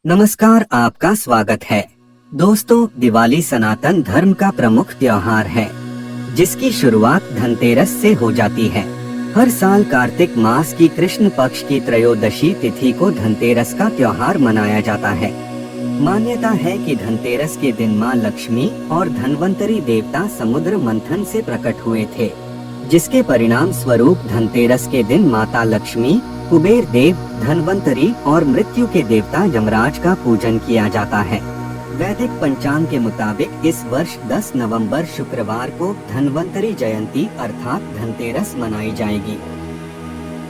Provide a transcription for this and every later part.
नमस्कार, आपका स्वागत है। दोस्तों, दिवाली सनातन धर्म का प्रमुख त्योहार है, जिसकी शुरुआत धनतेरस से हो जाती है। हर साल कार्तिक मास की कृष्ण पक्ष की त्रयोदशी तिथि को धनतेरस का त्योहार मनाया जाता है। मान्यता है कि धनतेरस के दिन मां लक्ष्मी और धनवंतरी देवता समुद्र मंथन से प्रकट हुए थे, जिसके परिणाम स्वरूप धनतेरस के दिन माता लक्ष्मी, कुबेर देव, धनवंतरी और मृत्यु के देवता यमराज का पूजन किया जाता है। वैदिक पंचांग के मुताबिक इस वर्ष 10 नवंबर शुक्रवार को धनवंतरी जयंती अर्थात धनतेरस मनाई जाएगी।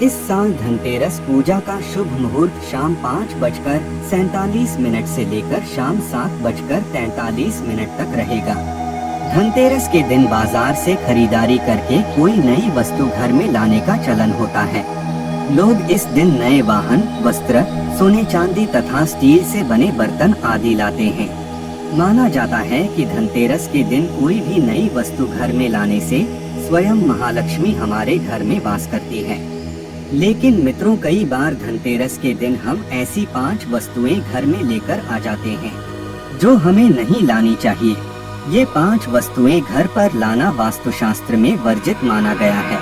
इस साल धनतेरस पूजा का शुभ मुहूर्त शाम 5:47 से लेकर शाम 7:43 तक रहेगा। धनतेरस के दिन बाजार से खरीदारी करके कोई नई वस्तु घर में लाने का चलन होता है। लोग इस दिन नए वाहन, वस्त्र, सोने चांदी तथा स्टील से बने बर्तन आदि लाते हैं। माना जाता है कि धनतेरस के दिन कोई भी नई वस्तु घर में लाने से स्वयं महालक्ष्मी हमारे घर में वास करती है। लेकिन मित्रों, कई बार धनतेरस के दिन हम ऐसी 5 वस्तुएं घर में लेकर आ जाते हैं जो हमें नहीं लानी चाहिए। ये 5 वस्तुएं घर पर लाना वास्तुशास्त्र में वर्जित माना गया है।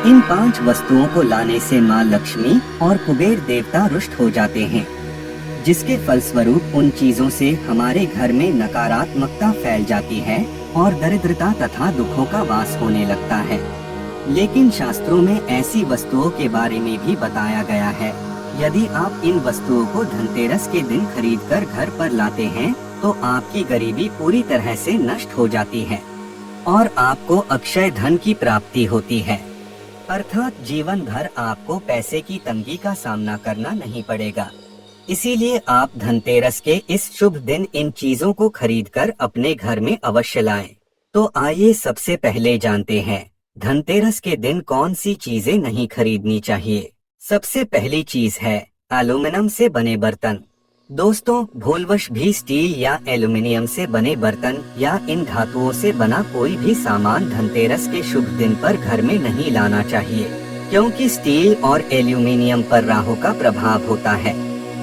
इन 5 वस्तुओं को लाने से मां लक्ष्मी और कुबेर देवता रुष्ट हो जाते हैं, जिसके फलस्वरूप उन चीजों से हमारे घर में नकारात्मकता फैल जाती है और दरिद्रता तथा दुखों का वास होने लगता है। लेकिन शास्त्रों में ऐसी वस्तुओं के बारे में भी बताया गया है। यदि आप इन वस्तुओं को धनतेरस के दिन खरीदकर घर पर लाते हैं तो आपकी गरीबी पूरी तरह से नष्ट हो जाती है और आपको अक्षय धन की प्राप्ति होती है, अर्थात जीवन भर आपको पैसे की तंगी का सामना करना नहीं पड़ेगा। इसीलिए आप धनतेरस के इस शुभ दिन इन चीजों को खरीदकर अपने घर में अवश्य लाएं। तो आइए सबसे पहले जानते हैं धनतेरस के दिन कौन सी चीजें नहीं खरीदनी चाहिए। सबसे पहली चीज है एल्यूमीनियम से बने बर्तन। दोस्तों, भूलवश भी स्टील या एल्यूमीनियम से बने बर्तन या इन धातुओं से बना कोई भी सामान धनतेरस के शुभ दिन पर घर में नहीं लाना चाहिए, क्योंकि स्टील और एल्यूमीनियम पर राहु का प्रभाव होता है,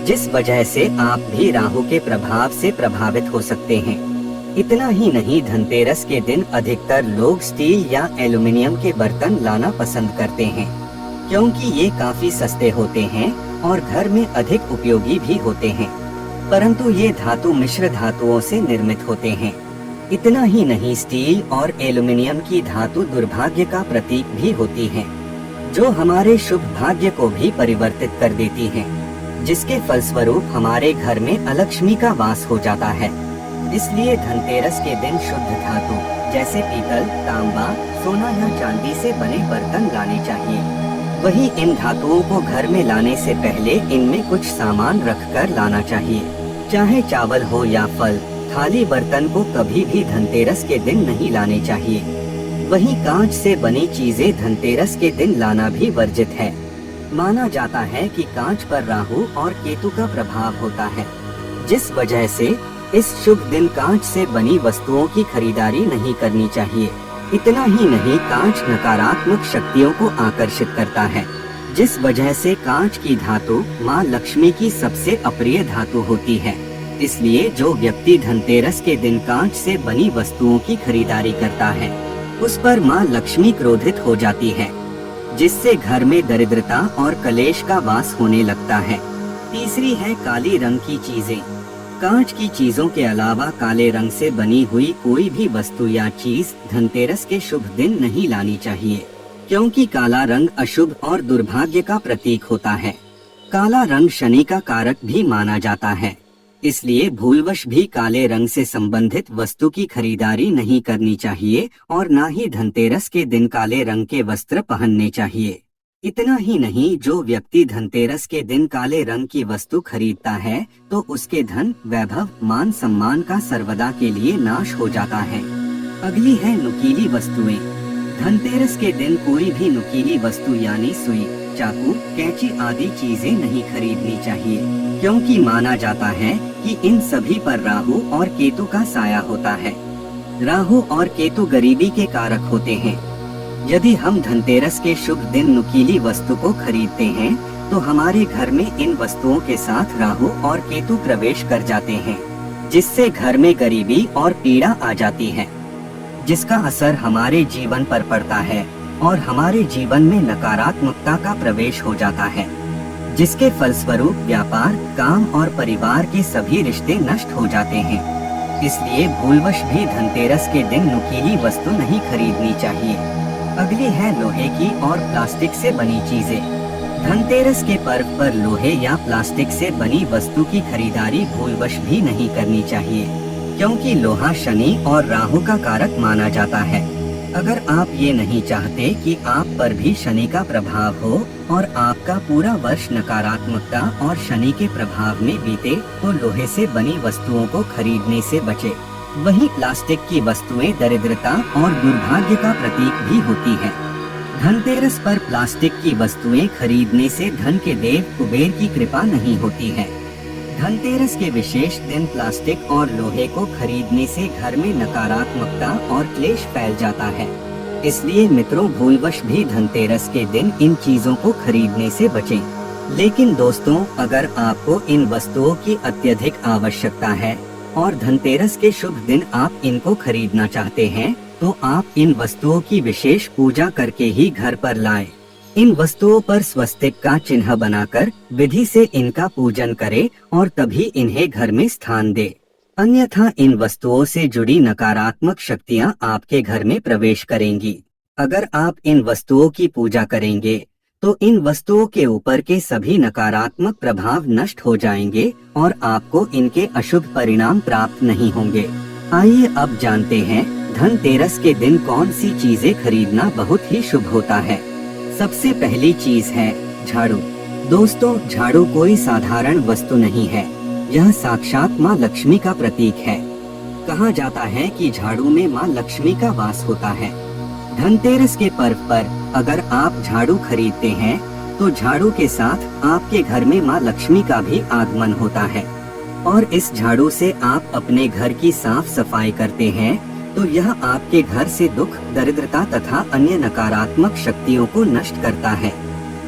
जिस वजह से आप भी राहु के प्रभाव से प्रभावित हो सकते हैं। इतना ही नहीं, धनतेरस के दिन अधिकतर लोग स्टील या एल्यूमीनियम के बर्तन लाना पसंद करते हैं, क्योंकि ये काफी सस्ते होते हैं और घर में अधिक उपयोगी भी होते हैं, परंतु ये धातु मिश्र धातुओं से निर्मित होते हैं। इतना ही नहीं, स्टील और एल्यूमीनियम की धातु दुर्भाग्य का प्रतीक भी होती है, जो हमारे शुभ भाग्य को भी परिवर्तित कर देती है, जिसके फलस्वरूप हमारे घर में अलक्ष्मी का वास हो जाता है। इसलिए धनतेरस के दिन शुद्ध धातु जैसे पीतल, तांबा, सोना या चांदी से बने बर्तन लाने चाहिए। वहीं इन धातुओं को घर में लाने से पहले इनमें कुछ सामान रखकर लाना चाहिए, चाहे चावल हो या फल। खाली बर्तन को कभी भी धनतेरस के दिन नहीं लाने चाहिए। वहीं कांच से बनी चीजें धनतेरस के दिन लाना भी वर्जित है। माना जाता है कि कांच पर राहु और केतु का प्रभाव होता है, जिस वजह से इस शुभ दिन कांच से बनी वस्तुओं की खरीदारी नहीं करनी चाहिए। इतना ही नहीं, कांच नकारात्मक शक्तियों को आकर्षित करता है, जिस वजह से कांच की धातु मां लक्ष्मी की सबसे अप्रिय धातु होती है। इसलिए जो व्यक्ति धनतेरस के दिन कांच से बनी वस्तुओं की खरीदारी करता है, उस पर मां लक्ष्मी क्रोधित हो जाती है, जिससे घर में दरिद्रता और कलेश का वास होने लगता है। तीसरी है काली रंग की चीजें। कांच की चीजों के अलावा काले रंग से बनी हुई कोई भी वस्तु या चीज धनतेरस के शुभ दिन नहीं लानी चाहिए, क्योंकि काला रंग अशुभ और दुर्भाग्य का प्रतीक होता है। काला रंग शनि का कारक भी माना जाता है, इसलिए भूलवश भी काले रंग से संबंधित वस्तु की खरीदारी नहीं करनी चाहिए और न ही धनतेरस के दिन काले रंग के वस्त्र पहनने चाहिए। इतना ही नहीं, जो व्यक्ति धनतेरस के दिन काले रंग की वस्तु खरीदता है तो उसके धन, वैभव, मान सम्मान का सर्वदा के लिए नाश हो जाता है। अगली है नुकीली वस्तुएं। धनतेरस के दिन कोई भी नुकीली वस्तु यानी सुई, चाकू, कैंची आदि चीजें नहीं खरीदनी चाहिए, क्योंकि माना जाता है कि इन सभी पर राहु और केतु का साया होता है। राहु और केतु गरीबी के कारक होते हैं। यदि हम धनतेरस के शुभ दिन नुकीली वस्तु को खरीदते हैं तो हमारे घर में इन वस्तुओं के साथ राहु और केतु प्रवेश कर जाते हैं, जिससे घर में गरीबी और पीड़ा आ जाती है, जिसका असर हमारे जीवन पर पड़ता है और हमारे जीवन में नकारात्मकता का प्रवेश हो जाता है, जिसके फलस्वरूप व्यापार, काम और परिवार के सभी रिश्ते नष्ट हो जाते हैं। इसलिए भूलवश भी धनतेरस के दिन नुकीली वस्तु नहीं खरीदनी चाहिए। अगली है लोहे की और प्लास्टिक से बनी चीजें। धनतेरस के पर्व पर लोहे या प्लास्टिक से बनी वस्तु की खरीदारी भूलवश भी नहीं करनी चाहिए, क्योंकि लोहा शनि और राहु का कारक माना जाता है। अगर आप ये नहीं चाहते कि आप पर भी शनि का प्रभाव हो और आपका पूरा वर्ष नकारात्मकता और शनि के प्रभाव में बीते, तो लोहे से बनी वस्तुओं को खरीदने से बचे। वहीं प्लास्टिक की वस्तुएं दरिद्रता और दुर्भाग्य का प्रतीक भी होती है। धनतेरस पर प्लास्टिक की वस्तुएं खरीदने से धन के देव कुबेर की कृपा नहीं होती है। धनतेरस के विशेष दिन प्लास्टिक और लोहे को खरीदने से घर में नकारात्मकता और क्लेश फैल जाता है। इसलिए मित्रों, भूलवश भी धनतेरस के दिन इन चीजों को खरीदने से बचें। लेकिन दोस्तों, अगर आपको इन वस्तुओं की अत्यधिक आवश्यकता है और धनतेरस के शुभ दिन आप इनको खरीदना चाहते हैं, तो आप इन वस्तुओं की विशेष पूजा करके ही घर पर लाएं। इन वस्तुओं पर स्वस्तिक का चिन्ह बनाकर विधि से इनका पूजन करें और तभी इन्हें घर में स्थान दें। अन्यथा इन वस्तुओं से जुड़ी नकारात्मक शक्तियां आपके घर में प्रवेश करेंगी। अगर आप इन वस्तुओं की पूजा करेंगे तो इन वस्तुओं के ऊपर के सभी नकारात्मक प्रभाव नष्ट हो जाएंगे और आपको इनके अशुभ परिणाम प्राप्त नहीं होंगे। आइए अब जानते हैं धनतेरस के दिन कौन सी चीजें खरीदना बहुत ही शुभ होता है। सबसे पहली चीज है झाड़ू। दोस्तों, झाड़ू कोई साधारण वस्तु नहीं है, यह साक्षात माँ लक्ष्मी का प्रतीक है। कहा जाता है कि झाड़ू में माँ लक्ष्मी का वास होता है। धनतेरस के पर्व पर अगर आप झाड़ू खरीदते हैं तो झाड़ू के साथ आपके घर में माँ लक्ष्मी का भी आगमन होता है और इस झाड़ू से आप अपने घर की साफ सफाई करते हैं तो यह आपके घर से दुख, दरिद्रता तथा अन्य नकारात्मक शक्तियों को नष्ट करता है,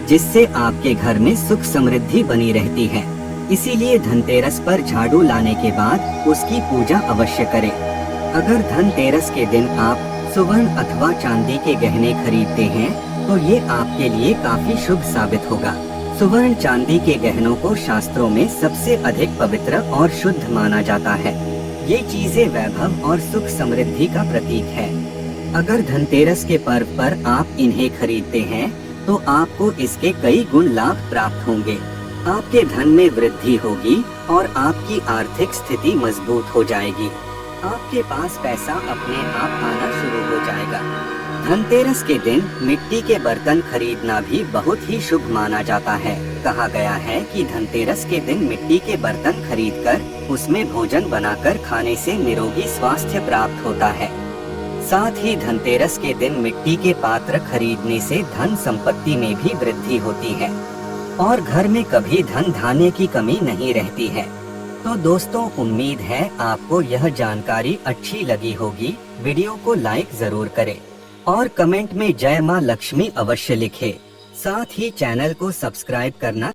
जिससे आपके घर में सुख समृद्धि बनी रहती है। इसीलिए धनतेरस पर झाड़ू लाने के बाद उसकी पूजा अवश्य करें। अगर धनतेरस के दिन आप सुवर्ण अथवा चांदी के गहने खरीदते हैं तो ये आपके लिए काफी शुभ साबित होगा। सुवर्ण चांदी के गहनों को शास्त्रों में सबसे अधिक पवित्र और शुद्ध माना जाता है। ये चीजें वैभव और सुख समृद्धि का प्रतीक है। अगर धनतेरस के पर्व पर आप इन्हें खरीदते हैं तो आपको इसके कई गुण लाभ प्राप्त होंगे। आपके धन में वृद्धि होगी और आपकी आर्थिक स्थिति मजबूत हो जाएगी। आपके पास पैसा अपने आप आना शुरू हो जाएगा। धनतेरस के दिन मिट्टी के बर्तन खरीदना भी बहुत ही शुभ माना जाता है। कहा गया है कि धनतेरस के दिन मिट्टी के बर्तन खरीदकर उसमें भोजन बनाकर खाने से निरोगी स्वास्थ्य प्राप्त होता है। साथ ही धनतेरस के दिन मिट्टी के पात्र खरीदने से धन संपत्ति में भी वृद्धि होती है और घर में कभी धन धान्य की कमी नहीं रहती है। तो दोस्तों, उम्मीद है आपको यह जानकारी अच्छी लगी होगी। वीडियो को लाइक जरूर करें और कमेंट में जय मां लक्ष्मी अवश्य लिखें। साथ ही चैनल को सब्सक्राइब करना